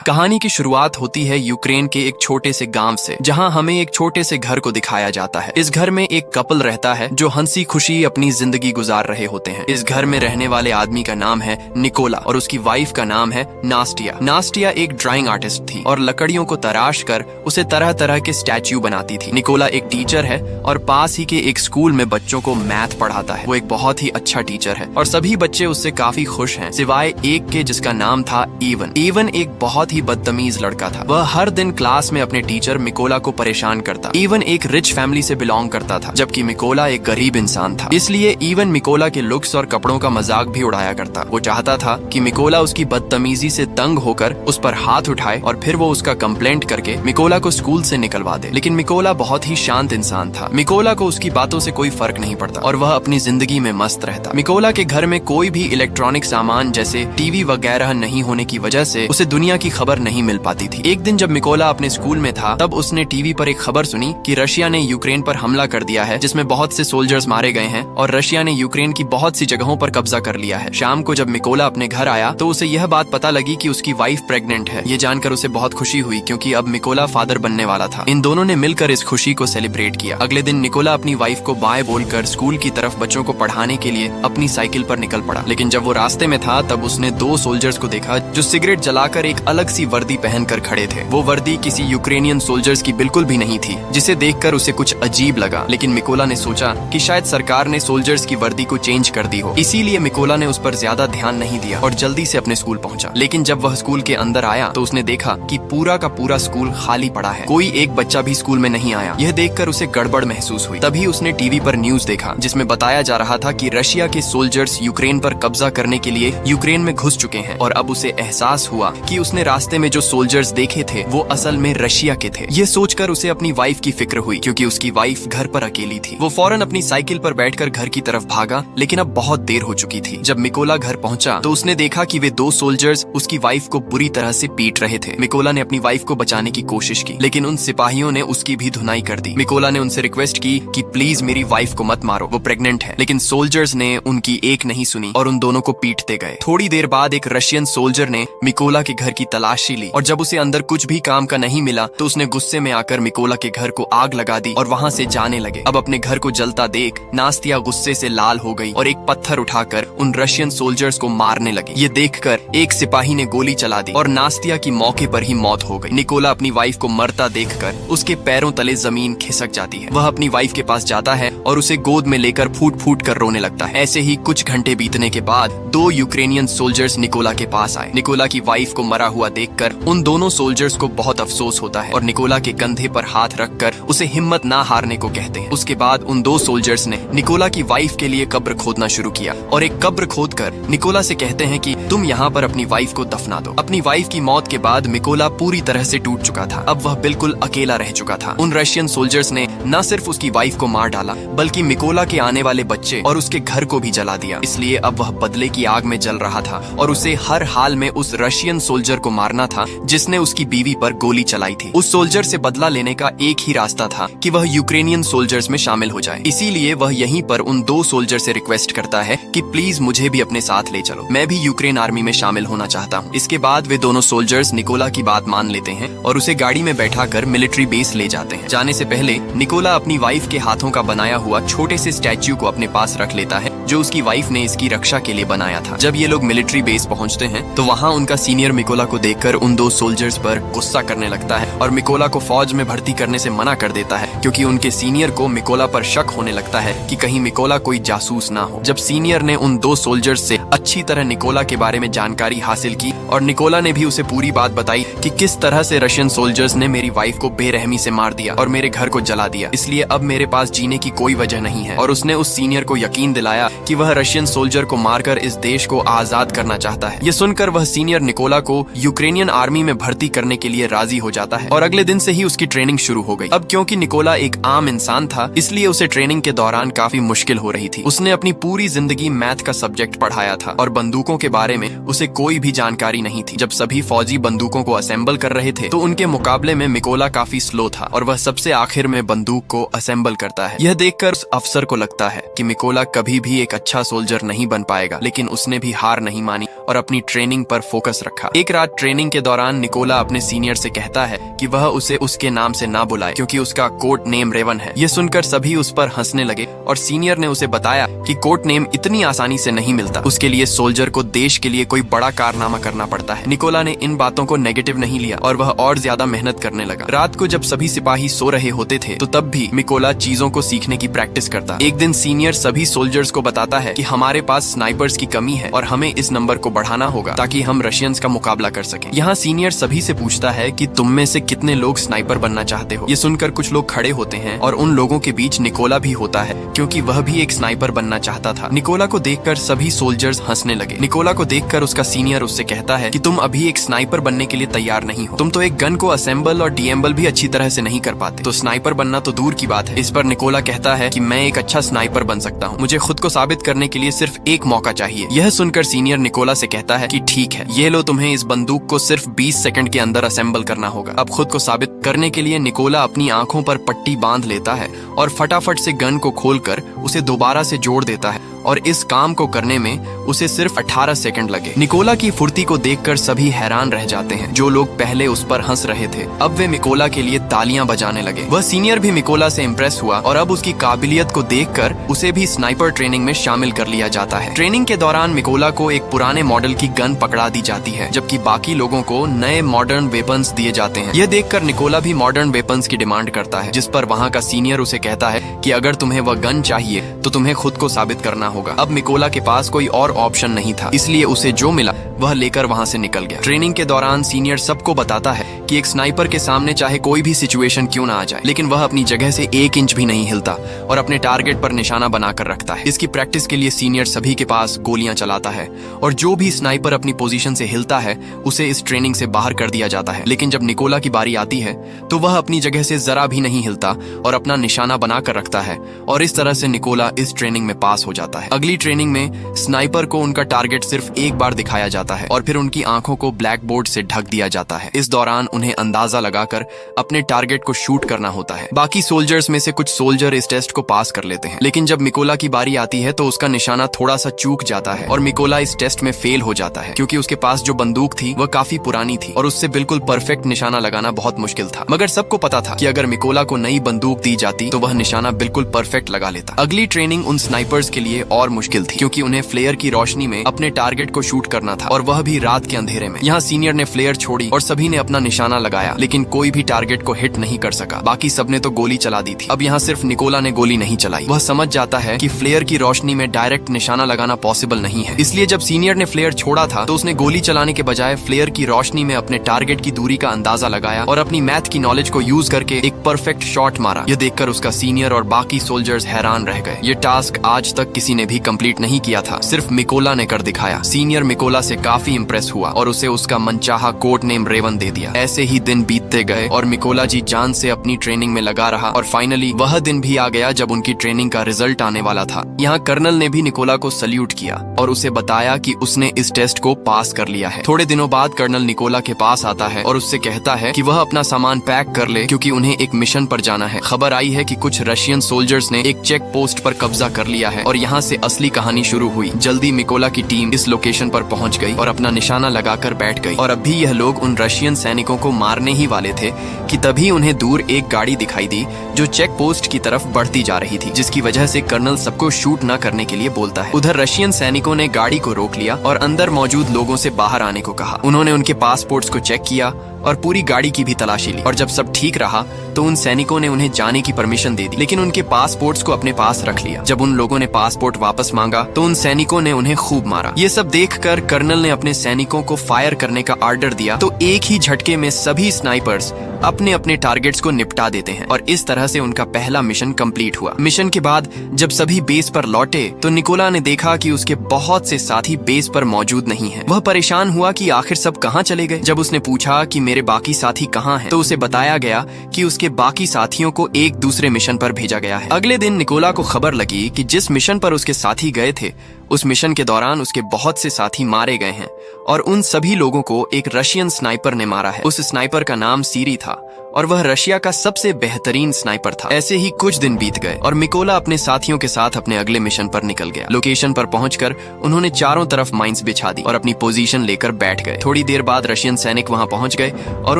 था। कहानी की शुरुआत होती है यूक्रेन के एक छोटे से गांव से, जहां हमें एक छोटे से घर को दिखाया जाता है। इस घर में एक कपल रहता है जो हंसी खुशी अपनी जिंदगी गुजार रहे होते हैं। इस घर में रहने वाले आदमी का नाम है निकोला और उसकी वाइफ का नाम है नास्टिया। नास्टिया एक ड्राइंग आर्टिस्ट थी और लकड़ियों को तराश कर उसे तरह तरह के स्टैच्यू बनाती थी। निकोला एक टीचर है और पास ही के एक स्कूल में बच्चों को मैथ पढ़ाता है। वो एक बहुत ही अच्छा टीचर है और सभी बच्चे उससे काफी खुश हैं, सिवाय एक के जिसका नाम था इवन। इवन एक बहुत ही बदतमीज लड़का था। वह हर दिन क्लास में अपने टीचर मिकोला को परेशान करता। इवन एक रिच फैमिली से बिलोंग करता था, जबकि मिकोला एक गरीब इंसान था। इसलिए इवन मिकोला के लुक्स और कपड़ों का मजाक भी उड़ाया करता। वो चाहता था कि मिकोला उसकी बदतमीजी से तंग होकर उस पर हाथ उठाए और फिर वो उसका कंप्लेंट करके मिकोला को स्कूल से निकलवा दे। लेकिन मिकोला बहुत ही शांत इंसान था। मिकोला को उसकी बातों से कोई फर्क नहीं पड़ता और वह अपनी जिंदगी में मस्त रहता। मिकोला के घर में कोई भी इलेक्ट्रॉनिक सामान जैसे टीवी वगैरह नहीं होने की वजह से उसे दुनिया की खबर नहीं मिल पाती थी। एक दिन जब मिकोला अपने स्कूल में था, तब उसने टीवी पर एक खबर सुनी कि रशिया ने यूक्रेन पर हमला कर दिया है, जिसमें बहुत से सोल्जर्स मारे गए हैं और रशिया ने यूक्रेन की बहुत सी जगहों पर कब्जा कर लिया है। शाम को जब मिकोला अपने घर आया तो उसे यह बात पता लगी कि उसकी वाइफ प्रेग्नेंट है। ये जानकर उसे बहुत खुशी हुई क्योंकि अब मिकोला फादर बनने वाला था। इन दोनों ने मिलकर इस खुशी को सेलिब्रेट किया। अगले दिन निकोला अपनी वाइफ को बाय बोलकर स्कूल की तरफ बच्चों को पढ़ाने के लिए अपनी साइकिल पर निकल पड़ा। लेकिन जब वो रास्ते में था तब उसने दो सोल्जर्स को देखा जो सिगरेट जलाकर एक अलग सी वर्दी पहनकर खड़े थे। वो वर्दी किसी यूक्रेनियन सोल्जर्स की बिल्कुल भी नहीं थी, जिसे देखकर उसे कुछ अजीब लगा। लेकिन मिकोला ने सोचा कि शायद सरकार ने सोल्जर्स की वर्दी को चेंज कर दी हो, इसीलिए मिकोला ने उस पर ज्यादा ध्यान नहीं दिया और जल्दी से अपने स्कूल पहुंचा। लेकिन जब वह स्कूल के अंदर आया तो उसने देखा कि पूरा का पूरा स्कूल खाली पड़ा है। कोई एक बच्चा भी स्कूल में नहीं आया। यह देखकर उसे गड़बड़ महसूस हुई। तभी उसने टीवी पर न्यूज देखा, जिसमें बताया जा रहा था कि रशिया के सोल्जर्स यूक्रेन पर कब्जा करने के लिए यूक्रेन में घुस चुके हैं। और अब उसे एहसास हुआ कि उसने रास्ते में जो सोल्जर्स देखे थे वो असल में रशिया के थे। यह सोचकर उसे अपनी वाइफ की फिक्र हुई, क्योंकि उसकी वाइफ घर पर अकेली थी। वो फौरन अपनी साइकिल पर बैठकर घर की तरफ भागा, लेकिन अब बहुत देर हो चुकी थी। जब मिकोला घर पहुंचा तो उसने देखा कि वे दो सोल्जर्स उसकी वाइफ को बुरी तरह से पीट रहे थे। मिकोला ने अपनी वाइफ को बचाने की कोशिश की, लेकिन उन सिपाहियों ने उसकी भी धुनाई कर दी। मिकोला ने उनसे रिक्वेस्ट की कि प्लीज मेरी वाइफ को मत मारो, वो प्रेग्नेंट है। लेकिन सोल्जर्स ने उनकी एक नहीं सुनी और उन दोनों को पीटते गए। थोड़ी देर बाद एक रशियन सोल्जर ने मिकोला के घर की तलाशी ली और जब उसे अंदर कुछ भी काम का नहीं मिला तो उसने गुस्से में आकर मिकोला के घर को आग लगा दी और वहाँ से जाने लगे। अब अपने घर को जलता देख नास्तिया गुस्से से लाल हो गई और एक पत्थर उठाकर उन रशियन सोल्जर्स को मारने लगी। ये देखकर एक सिपाही ने गोली चला दी और नास्तिया की मौके पर ही मौत हो गई। निकोला अपनी वाइफ को मरता देखकर उसके पैरों तले जमीन खिसक जाती है। वह अपनी वाइफ के पास जाता है और उसे गोद में लेकर फूट फूट कर रोने लगता है। ऐसे ही कुछ घंटे बीतने के बाद दो यूक्रेनियन सोल्जर्स निकोला के पास आए। निकोला की वाइफ को मरा हुआ देखकर उन दोनों सोल्जर्स को बहुत अफसोस होता है और निकोला के कंधे पर हाथ रखकर उसे हिम्मत ना हारने को कहते हैं। उसके बाद उन दो सोल्जर्स ने निकोला की वाइफ के लिए कब्र खोदना शुरू किया और एक कब्र खोदकर निकोला से कहते हैं कि तुम यहाँ पर अपनी वाइफ को दफना दो। अपनी वाइफ की मौत के बाद मिकोला पूरी तरह से टूट चुका था। अब वह बिल्कुल अकेला रह चुका था। उन रशियन सोल्जर्स ने न सिर्फ उसकी वाइफ को मार डाला, बल्कि मिकोला के आने वाले बच्चे और उसके घर को भी जला दिया। इसलिए अब वह बदले की आग में जल रहा था और उसे हर हाल में उस रशियन सोल्जर को मारना था जिसने उसकी बीवी पर गोली चलाई थी। उस सोल्जर से बदला लेने का एक ही रास्ता था कि वह यूक्रेनियन सोल्जर्स में शामिल हो जाए। इसीलिए वह यहीं पर उन दो सोल्जर से रिक्वेस्ट करता है कि प्लीज मुझे भी अपने साथ ले चलो, मैं भी यूक्रेन आर्मी में शामिल होना चाहता हूँ। इसके बाद वे दोनों सोल्जर्स निकोला की बात मान लेते हैं और उसे गाड़ी में बैठाकर मिलिट्री बेस ले जाते हैं। जाने से पहले निकोला अपनी वाइफ के हाथों का बनाया हुआ छोटे से स्टैच्यू को अपने पास रख लेता है, जो उसकी वाइफ ने इसकी रक्षा के लिए बनाया था। जब ये लोग मिलिट्री बेस पहुंचते हैं तो वहाँ उनका सीनियर मिकोला को देखकर उन दो सोल्जर्स पर गुस्सा करने लगता है और मिकोला को फौज में भर्ती करने से मना कर देता है, क्योंकि उनके सीनियर को मिकोला पर शक होने लगता है कि कहीं मिकोला कोई जासूस ना हो। जब सीनियर ने उन दो सोल्जर्स से अच्छी तरह निकोला के बारे में जानकारी हासिल की और निकोला ने भी उसे पूरी बात बताई कि किस तरह से रशियन सोल्जर्स ने मेरी वाइफ को बेरहमी से मार दिया और मेरे घर को जला दिया, इसलिए अब मेरे पास जीने की कोई वजह नहीं है। और उसने उस सीनियर को यकीन दिलाया कि वह रशियन सोल्जर को मारकर इस देश को आजाद करना चाहता है। ये सुनकर वह सीनियर निकोला को यूक्रेनियन आर्मी में भर्ती करने के लिए राजी हो जाता है और अगले दिन से ही उसकी ट्रेनिंग शुरू हो गई। अब क्योंकि निकोला एक आम इंसान था, इसलिए उसे ट्रेनिंग के दौरान काफी मुश्किल हो रही थी। उसने अपनी पूरी जिंदगी मैथ का सब्जेक्ट पढ़ाया था और बंदूकों के बारे में उसे कोई भी जानकारी नहीं थी। जब सभी फौजी बंदूकों को असेंबल कर रहे थे तो उनके मुकाबले में मिकोला काफी स्लो था और वह सबसे आखिर में बंदूक को असेंबल करता है। यह देखकर उस अफसर को लगता है कि मिकोला कभी भी एक अच्छा सोल्जर नहीं बन पाएगा, लेकिन उसने भी हार नहीं मानी और अपनी ट्रेनिंग पर फोकस रखा। एक रात ट्रेनिंग के दौरान निकोला अपने सीनियर से कहता है कि वह उसे उसके नाम से ना बुलाए क्योंकि उसका कोड नेम रेवन है। ये सुनकर सभी उस पर हंसने लगे और सीनियर ने उसे बताया कि कोड नेम इतनी आसानी से नहीं मिलता, उसके लिए सोल्जर को देश के लिए कोई बड़ा कारनामा करना पड़ता है। निकोला ने इन बातों को नेगेटिव नहीं लिया और वह और ज्यादा मेहनत करने लगा। रात को जब सभी सिपाही सो रहे होते थे तो तब भी निकोला चीजों को सीखने की प्रैक्टिस करता। एक दिन सीनियर सभी सोल्जर्स को बताता है कि हमारे पास स्नाइपर्स की कमी है और हमें इस नंबर को बढ़ाना होगा ताकि हम रशियंस का मुकाबला कर सकें। यहाँ सीनियर सभी से पूछता है कि तुम में से कितने लोग स्नाइपर बनना चाहते हो। ये सुनकर कुछ लोग खड़े होते हैं और उन लोगों के बीच निकोला भी होता है क्योंकि वह भी एक स्नाइपर बनना चाहता था। निकोला को देखकर सभी सोल्जर्स हंसने लगे। निकोला को देखकर उसका सीनियर उससे कहता है कि तुम अभी एक स्नाइपर बनने के लिए तैयार नहीं हो, तुम तो एक गन को असेंबल और डीएम्बल भी अच्छी तरह से नहीं कर पाते, तो स्नाइपर बनना तो दूर की बात है। इस पर निकोला कहता है कि मैं एक अच्छा स्नाइपर बन सकता हूँ, मुझे खुद को साबित करने के लिए सिर्फ एक मौका चाहिए। यह सुनकर सीनियर निकोला से कहता है कि ठीक है, ये लो, तुम्हें इस बंदूक को सिर्फ 20 सेकंड के अंदर असेंबल करना होगा। अब खुद को साबित करने के लिए निकोला अपनी आंखों पर पट्टी बांध लेता है और फटाफट से गन को खोलकर उसे दोबारा से जोड़ देता है और इस काम को करने में उसे सिर्फ 18 सेकंड लगे। निकोला की फुर्ती को देखकर सभी हैरान रह जाते हैं। जो लोग पहले उस पर हंस रहे थे अब वे निकोला के लिए तालियां बजाने लगे। वह सीनियर भी निकोला से इम्प्रेस हुआ और अब उसकी काबिलियत को देखकर उसे भी स्नाइपर ट्रेनिंग में शामिल कर लिया जाता है। ट्रेनिंग के दौरान निकोला को एक पुराने मॉडल की गन पकड़ा दी जाती है जबकि बाकी लोगों को नए मॉडर्न वेपन्स दिए जाते हैं। यह देखकर निकोला भी मॉडर्न वेपन्स की डिमांड करता है, जिस पर वहाँ का सीनियर उसे कहता है कि अगर तुम्हें वह गन चाहिए तो तुम्हें खुद को साबित करना होगा। अब निकोला के पास कोई और ऑप्शन नहीं था, इसलिए उसे जो मिला वह लेकर वहां से निकल गया। ट्रेनिंग के दौरान सीनियर सबको बताता है कि एक स्नाइपर के सामने चाहे कोई भी सिचुएशन क्यों ना आ जाए, लेकिन वह अपनी जगह से 1 इंच भी नहीं हिलता और अपने टारगेट पर निशाना बनाकर रखता है। इसकी प्रैक्टिस के लिए सीनियर सभी के पास गोलियां चलाता है और जो भी स्नाइपर अपनी पोजीशन से हिलता है उसे इस ट्रेनिंग से बाहर कर दिया जाता है। लेकिन जब निकोला की बारी आती है तो वह अपनी जगह से जरा भी नहीं हिलता और अपना निशाना बनाकर रखता है और इस तरह से निकोला इस ट्रेनिंग में पास हो जाता है। अगली ट्रेनिंग में स्नाइपर को उनका टारगेट सिर्फ एक बार दिखाया जाता है और फिर उनकी आंखों को ब्लैक बोर्ड से ढक दिया जाता है। इस दौरान उन्हें अंदाजा लगाकर अपने टारगेट को शूट करना होता है। बाकी सोल्जर्स में से कुछ सोल्जर इस टेस्ट को पास कर लेते हैं, लेकिन जब निकोला की बारी आती है तो उसका निशाना थोड़ा सा चूक जाता है और निकोला इस टेस्ट में फेल हो जाता है क्योंकि उसके पास जो बंदूक थी वह काफी पुरानी थी और उससे बिल्कुल परफेक्ट निशाना लगाना बहुत मुश्किल था। मगर सबको पता था कि अगर निकोला को नई बंदूक दी जाती तो वह निशाना बिल्कुल परफेक्ट लगा लेता। अगली ट्रेनिंग उन स्नाइपर्स के लिए और मुश्किल थी क्योंकि उन्हें फ्लेयर की रोशनी में अपने टारगेट को शूट करना था और वह भी रात के अंधेरे में। यहाँ सीनियर ने फ्लेयर छोड़ी और सभी ने अपना निशाना लगाया, लेकिन कोई भी टारगेट को हिट नहीं कर सका। बाकी सबने तो गोली चला दी थी। अब यहाँ सिर्फ निकोला ने गोली नहीं चलाई। वह समझ जाता है कि फ्लेयर की रोशनी में डायरेक्ट निशाना लगाना पॉसिबल नहीं है, इसलिए जब सीनियर ने फ्लेयर छोड़ा था तो उसने गोली चलाने के बजाय फ्लेयर की रोशनी में अपने टारगेट की दूरी का अंदाजा लगाया और अपनी मैथ की नॉलेज को यूज करके एक परफेक्ट शॉट मारा। यह देखकर उसका सीनियर और बाकी सोल्जर्स हैरान रह गए। ये टास्क आज तक किसी ने भी कंप्लीट नहीं किया था, सिर्फ निकोला ने कर दिखाया। सीनियर निकोला से काफी इंप्रेस हुआ और उसे उसका मनचाहा कोड नेम रेवन दे दिया। ऐसे ही दिन बीतते गए और निकोला जी जान से अपनी ट्रेनिंग में लगा रहा और फाइनली वह दिन भी आ गया जब उनकी ट्रेनिंग का रिजल्ट आने वाला था। यहाँ कर्नल ने भी निकोला को सल्यूट किया और उसे बताया कि उसने इस टेस्ट को पास कर लिया है। थोड़े दिनों बाद कर्नल निकोला के पास आता है और उससे कहता है कि वह अपना सामान पैक कर ले क्योंकि उन्हें एक मिशन पर जाना है। खबर आई है कि कुछ रशियन सोल्जर्स ने एक चेक पोस्ट पर कब्जा कर लिया है और यहाँ से असली कहानी शुरू हुई। जल्दी निकोला की टीम इस लोकेशन पर पहुंच गई और अपना निशाना लगाकर बैठ गई और अभी यह लोग उन रशियन सैनिकों को मारने ही वाले थे कि तभी उन्हें दूर एक गाड़ी दिखाई दी जो चेक पोस्ट की तरफ बढ़ती जा रही थी, जिसकी वजह से कर्नल सबको शूट न करने के लिए बोलता है। उधर रशियन सैनिकों ने गाड़ी को रोक लिया और अंदर मौजूद लोगों से बाहर आने को कहा। उन्होंने उनके पासपोर्ट्स को चेक किया और पूरी गाड़ी की भी तलाशी ली और जब सब ठीक रहा तो उन सैनिकों ने उन्हें जाने की परमिशन दे दी, लेकिन उनके पासपोर्ट्स को अपने पास रख लिया। जब उन लोगों ने पासपोर्ट वापस मांगा तो उन सैनिकों ने उन्हें खूब मारा। ये सब देखकर कर्नल ने अपने सैनिकों को फायर करने का ऑर्डर दिया तो एक ही झटके में सभी स्नाइपर्स अपने अपने टारगेट्स को निपटा देते हैं और इस तरह से उनका पहला मिशन कंप्लीट हुआ। मिशन के बाद जब सभी बेस पर लौटे तो निकोला ने देखा कि उसके बहुत से साथी बेस पर मौजूद नहीं हैं। वह परेशान हुआ कि आखिर सब कहाँ चले गए। जब उसने पूछा कि मेरे बाकी साथी कहाँ हैं, तो उसे बताया गया कि उसके बाकी साथियों को एक दूसरे मिशन पर भेजा गया है। अगले दिन निकोला को खबर लगी कि जिस मिशन पर उसके साथी गए थे उस मिशन के दौरान उसके बहुत से साथी मारे गए हैं और उन सभी लोगों को एक रशियन स्नाइपर ने मारा है। उस स्नाइपर का नाम सीरी था और वह रशिया का सबसे बेहतरीन स्नाइपर था। ऐसे ही कुछ दिन बीत गए और मिकोला अपने साथियों के साथ अपने अगले मिशन पर निकल गया। लोकेशन पर पहुंचकर उन्होंने चारों तरफ माइंस बिछा दी और अपनी पोजीशन लेकर बैठ गए। थोड़ी देर बाद रशियन सैनिक वहां पहुंच गए और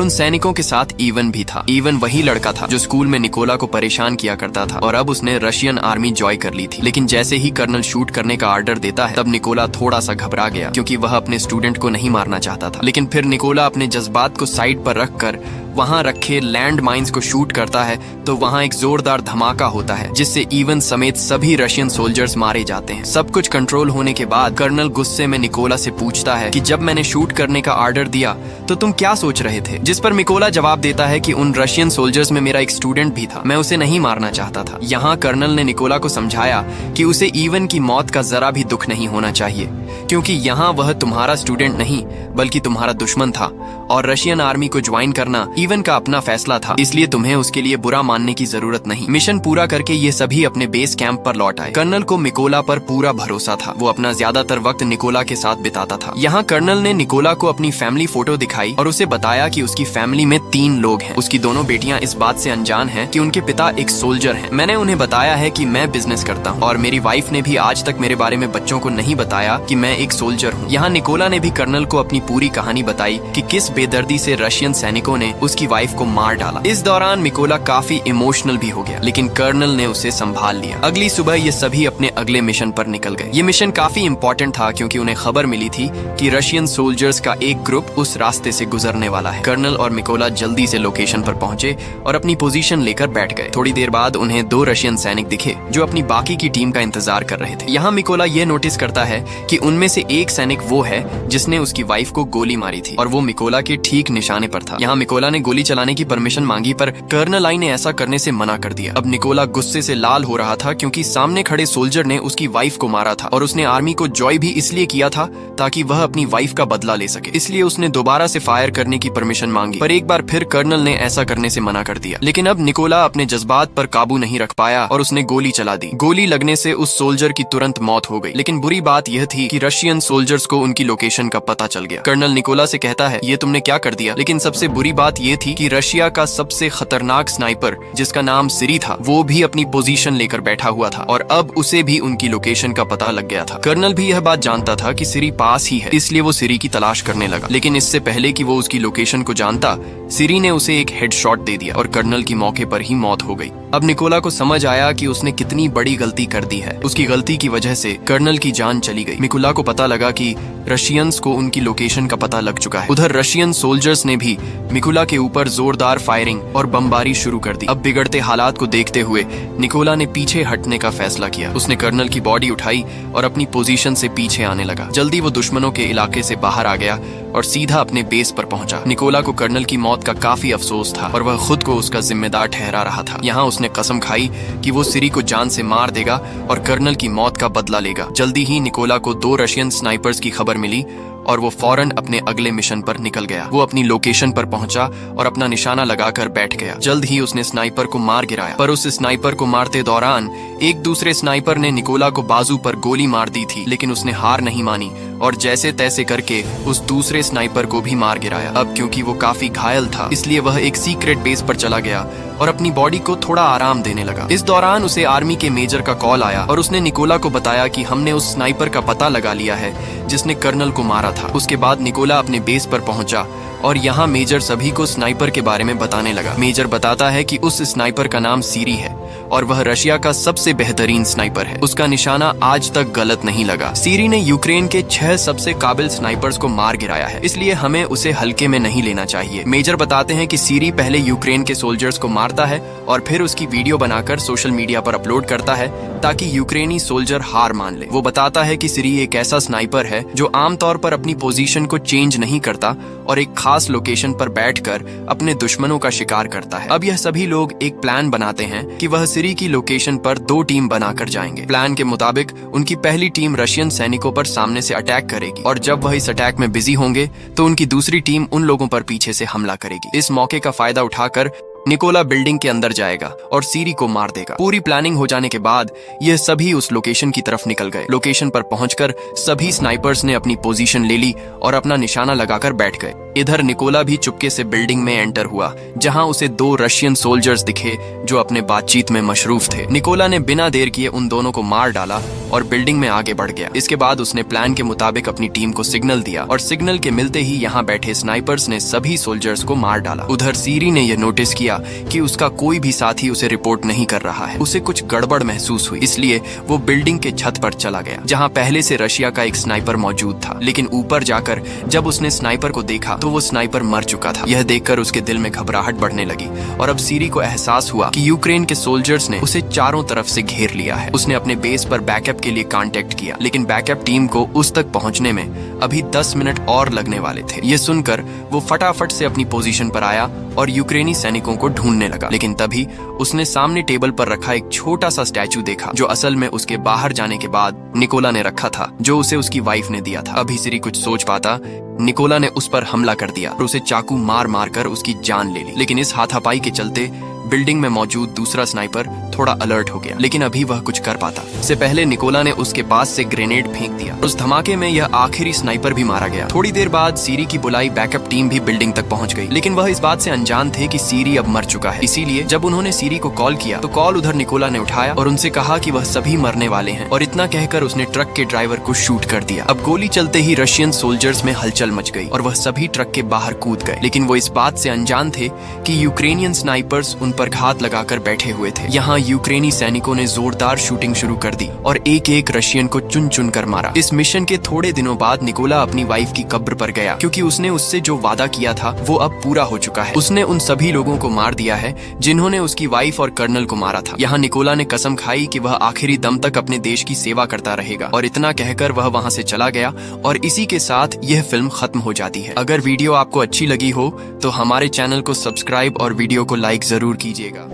उन सैनिकों के साथ इवन भी था। इवन वही लड़का था जो स्कूल में निकोला को परेशान किया करता था और अब उसने रशियन आर्मी ज्वाइन कर ली थी। लेकिन जैसे ही कर्नल शूट करने का ऑर्डर देता है तब निकोला थोड़ा सा घबरा गया, क्योंकि वह अपने स्टूडेंट को नहीं मारना चाहता था। लेकिन फिर निकोला अपने जज्बात को साइड पर रखकर वहां रखे लैंड माइंस को शूट करता है तो वहां एक जोरदार धमाका होता है, जिससे इवन समेत सभी रशियन सोल्जर्स मारे जाते हैं। सब कुछ कंट्रोल होने के बाद कर्नल गुस्से में निकोला से पूछता है कि जब मैंने शूट करने का ऑर्डर दिया तो तुम क्या सोच रहे थे? जिस पर निकोला जवाब देता है कि उन रशियन सोल्जर्स में मेरा एक स्टूडेंट भी था, मैं उसे नहीं मारना चाहता था। यहाँ कर्नल ने निकोला को समझाया कि उसे इवन की मौत का जरा भी दुख नहीं होना चाहिए, क्योंकि यहाँ वह तुम्हारा स्टूडेंट नहीं बल्कि तुम्हारा दुश्मन था और रशियन आर्मी को ज्वाइन करना इवन का अपना फैसला था, इसलिए तुम्हें उसके लिए बुरा मानने की जरूरत नहीं। मिशन पूरा करके ये सभी अपने बेस कैंप पर लौट आए। कर्नल को निकोला पर पूरा भरोसा था। वो अपना ज्यादातर वक्त निकोला के साथ बिताता था। यहाँ कर्नल ने निकोला को अपनी फैमिली फोटो दिखाई और उसे बताया कि उसकी फैमिली में 3 लोग हैं। उसकी दोनों बेटियां इस बात से अनजान हैं कि उनके पिता एक सोल्जर हैं। मैंने उन्हें बताया है कि मैं बिजनेस करता हूँ और मेरी वाइफ ने भी आज तक मेरे बारे में बच्चों को नहीं बताया कि मैं एक सोल्जर हूँ। यहाँ निकोला ने भी कर्नल को अपनी पूरी कहानी बताई कि किस बेदर्दी से रशियन सैनिकों ने उसकी वाइफ को मार डाला। इस दौरान निकोला काफी इमोशनल भी हो गया, लेकिन कर्नल ने उसे संभाल लिया। अगली सुबह ये सभी अपने अगले मिशन पर निकल गए। ये मिशन काफी इम्पोर्टेंट था, क्योंकि उन्हें खबर मिली थी कि रशियन सोल्जर्स का एक ग्रुप उस रास्ते से गुजरने वाला है। कर्नल और निकोला जल्दी से लोकेशन पर पहुंचे और अपनी पोजीशन लेकर बैठ गए। थोड़ी देर बाद उन्हें 2 रशियन सैनिक दिखे जो अपनी बाकी की टीम का इंतजार कर रहे थे। यहाँ निकोला ये नोटिस करता है कि उनमें से एक सैनिक वो है जिसने उसकी वाइफ को गोली मारी थी और वो निकोला के ठीक निशाने पर था। यहाँ निकोला ने गोली चलाने की परमिशन मांगी, पर कर्नल आई ने ऐसा करने से मना कर दिया। अब निकोला गुस्से से लाल हो रहा था, क्योंकि सामने खड़े सोल्जर ने उसकी वाइफ को मारा था और उसने आर्मी को जॉय भी इसलिए किया था ताकि वह अपनी वाइफ का बदला ले सके। इसलिए उसने दोबारा से फायर करने की परमिशन मांगी, पर एक बार फिर कर्नल ने ऐसा करने से मना कर दिया। लेकिन अब निकोला अपने जज्बात पर काबू नहीं रख पाया और उसने गोली चला दी। गोली लगने से उस सोल्जर की तुरंत मौत हो गई। लेकिन बुरी बात यह थी कि रशियन सोल्जर्स को उनकी लोकेशन का पता चल गया। कर्नल निकोला से कहता है, ये तुमने क्या कर दिया? लेकिन सबसे बुरी बात यह थी कि रशिया का सबसे खतरनाक स्नाइपर, जिसका नाम सिरी था, वो भी अपनी पोजीशन लेकर बैठा हुआ था और अब उसे भी उनकी लोकेशन का पता लग गया था। कर्नल भी यह बात जानता था कि सिरी पास ही है, इसलिए वो सिरी की तलाश करने लगा। लेकिन इससे पहले कि वो उसकी लोकेशन को जानता, सिरी ने उसे एक हेडशॉट दे दिया और कर्नल की मौके पर ही मौत हो गई। अब निकोला को समझ आया कि उसने कितनी बड़ी गलती कर दी है। उसकी गलती की वजह से कर्नल की जान चली गई। निकोला को पता लगा कि रशियंस को उनकी लोकेशन का पता लग चुका है। उधर रशियन सोल्जर्स ने भी निकोला के ऊपर जोरदार फायरिंग और बमबारी शुरू कर दी। अब बिगड़ते हालात को देखते हुए निकोला ने पीछे हटने का फैसला किया। उसने कर्नल की बॉडी उठाई और अपनी पोजीशन से पीछे आने लगा। जल्दी वो दुश्मनों के इलाके से बाहर आ गया और सीधा अपने बेस पर पहुंचा। निकोला को कर्नल की मौत का काफी अफसोस था और वह खुद को उसका जिम्मेदार ठहरा रहा था। यहाँ उसने कसम खाई कि वो सिरी को जान से मार देगा और कर्नल की मौत का बदला लेगा। जल्दी ही निकोला को 2 रशियन स्नाइपर्स की खबर मिली और वो फौरन अपने अगले मिशन पर निकल गया। वो अपनी लोकेशन पर पहुंचा और अपना निशाना लगाकर बैठ गया। जल्द ही उसने स्नाइपर को मार गिराया, पर उस स्नाइपर को मारते दौरान एक दूसरे स्नाइपर ने निकोला को बाजू पर गोली मार दी थी, लेकिन उसने हार नहीं मानी और जैसे तैसे करके उस दूसरे स्नाइपर को भी मार गिराया। अब क्योंकि वो काफी घायल था, इसलिए वह एक सीक्रेट बेस पर चला गया और अपनी बॉडी को थोड़ा आराम देने लगा। इस दौरान उसे आर्मी के मेजर का कॉल आया और उसने निकोला को बताया कि हमने उस स्नाइपर का पता लगा लिया है जिसने कर्नल को मारा था। उसके बाद निकोला अपने बेस पर पहुंचा और यहाँ मेजर सभी को स्नाइपर के बारे में बताने लगा। मेजर बताता है कि उस स्नाइपर का नाम सिरी है और वह रशिया का सबसे बेहतरीन स्नाइपर है। उसका निशाना आज तक गलत नहीं लगा। सिरी ने यूक्रेन के 6 सबसे काबिल स्नाइपर्स को मार गिराया है, इसलिए हमें उसे हल्के में नहीं लेना चाहिए। मेजर बताते हैं कि सिरी पहले यूक्रेन के सोल्जर्स को मारता है और फिर उसकी वीडियो बनाकर सोशल मीडिया पर अपलोड करता है ताकि यूक्रेनी सोल्जर हार मान ले। वो बताता है कि सिरी एक ऐसा स्नाइपर है जो आमतौर पर अपनी पोजीशन को चेंज नहीं करता और एक खास लोकेशन पर बैठकर अपने दुश्मनों का शिकार करता है। अब यह सभी लोग एक प्लान बनाते हैं कि वह सिरी की लोकेशन पर 2 टीम बनाकर जाएंगे। प्लान के मुताबिक उनकी पहली टीम रशियन सैनिकों पर सामने से अटैक करेगी और जब वह इस अटैक में बिजी होंगे तो उनकी दूसरी टीम उन लोगों पर पीछे से हमला करेगी। इस मौके का फायदा उठाकर निकोला बिल्डिंग के अंदर जाएगा और सीरी को मार देगा। पूरी प्लानिंग हो जाने के बाद यह सभी उस लोकेशन की तरफ निकल गए। लोकेशन पर पहुंचकर सभी स्नाइपर्स ने अपनी पोजीशन ले ली और अपना निशाना लगाकर बैठ गए। इधर निकोला भी चुपके से बिल्डिंग में एंटर हुआ, जहां उसे 2 रशियन सोल्जर्स दिखे जो अपने बातचीत में मशरूफ थे। निकोला ने बिना देर किए उन दोनों को मार डाला और बिल्डिंग में आगे बढ़ गया। इसके बाद उसने प्लान के मुताबिक अपनी टीम को सिग्नल दिया और सिग्नल के मिलते ही यहाँ बैठे स्नाइपर्स ने सभी सोल्जर्स को मार डाला। उधर सीरी ने यह नोटिस किया कि उसका कोई भी साथी उसे रिपोर्ट नहीं कर रहा है। उसे कुछ गड़बड़ महसूस हुई, इसलिए वो बिल्डिंग के छत पर चला गया, जहाँ पहले से रशिया का एक स्नाइपर मौजूद था। लेकिन ऊपर जाकर जब उसने स्नाइपर को देखा तो वो स्नाइपर मर चुका था। यह देखकर उसके दिल में घबराहट बढ़ने लगी और अब सीरी को एहसास हुआ कि यूक्रेन के सोल्जर्स ने उसे चारों तरफ से घेर लिया है। उसने अपने बेस पर बैकअप के लिए कांटेक्ट किया, लेकिन बैकअप टीम को उस तक पहुंचने में अभी 10 मिनट और लगने वाले थे। ये सुनकर वो फटाफट से अपनी पोजीशन पर आया और यूक्रेनी सैनिकों को ढूंढने लगा। लेकिन तभी उसने सामने टेबल पर रखा एक छोटा सा स्टैचू देखा, जो असल में उसके बाहर जाने के बाद निकोला ने रखा था, जो उसे उसकी वाइफ ने दिया था। अभी सीरी कुछ सोच पाता, निकोला ने उस पर हमला कर दिया और उसे चाकू मार मार कर उसकी जान ले ली। लेकिन इस हाथापाई के चलते बिल्डिंग में मौजूद दूसरा स्नाइपर थोड़ा अलर्ट हो गया, लेकिन अभी वह कुछ कर पाता। इससे पहले निकोला ने उसके पास से ग्रेनेड फेंक दिया। उस धमाके में यह आखिरी स्नाइपर भी मारा गया। थोड़ी देर बाद सीरी की बुलाई बैकअप टीम भी बिल्डिंग तक पहुंच गई, लेकिन वह इस बात से अनजान थे कि सीरी अब मर चुका है। इसीलिए जब उन्होंने सीरी को कॉल किया तो कॉल उधर निकोला ने उठाया और उनसे कहा कि वह सभी मरने वाले हैं, और इतना कहकर उसने ट्रक के ड्राइवर को शूट कर दिया। अब गोली चलते ही रशियन सोल्जर्स में हलचल मच गई और वह सभी ट्रक के बाहर कूद गए। लेकिन वो इस बात से अनजान थे कि यूक्रेनियन स्नाइपर्स उन पर घात लगाकर बैठे हुए थे। यहाँ यूक्रेनी सैनिकों ने जोरदार शूटिंग शुरू कर दी और एक एक रशियन को चुन चुन कर मारा। इस मिशन के थोड़े दिनों बाद निकोला अपनी वाइफ की कब्र पर गया, क्योंकि उसने उससे जो वादा किया था वो अब पूरा हो चुका है। उसने उन सभी लोगों को मार दिया है जिन्होंने उसकी वाइफ और कर्नल को मारा था। यहाँ निकोला ने कसम खाई कि वह आखिरी दम तक अपने देश की सेवा करता रहेगा, और इतना कहकर वह वहाँ से चला गया और इसी के साथ यह फिल्म खत्म हो जाती है। अगर वीडियो आपको अच्छी लगी हो तो हमारे चैनल को सब्सक्राइब और वीडियो को लाइक जरूर कीजिएगा।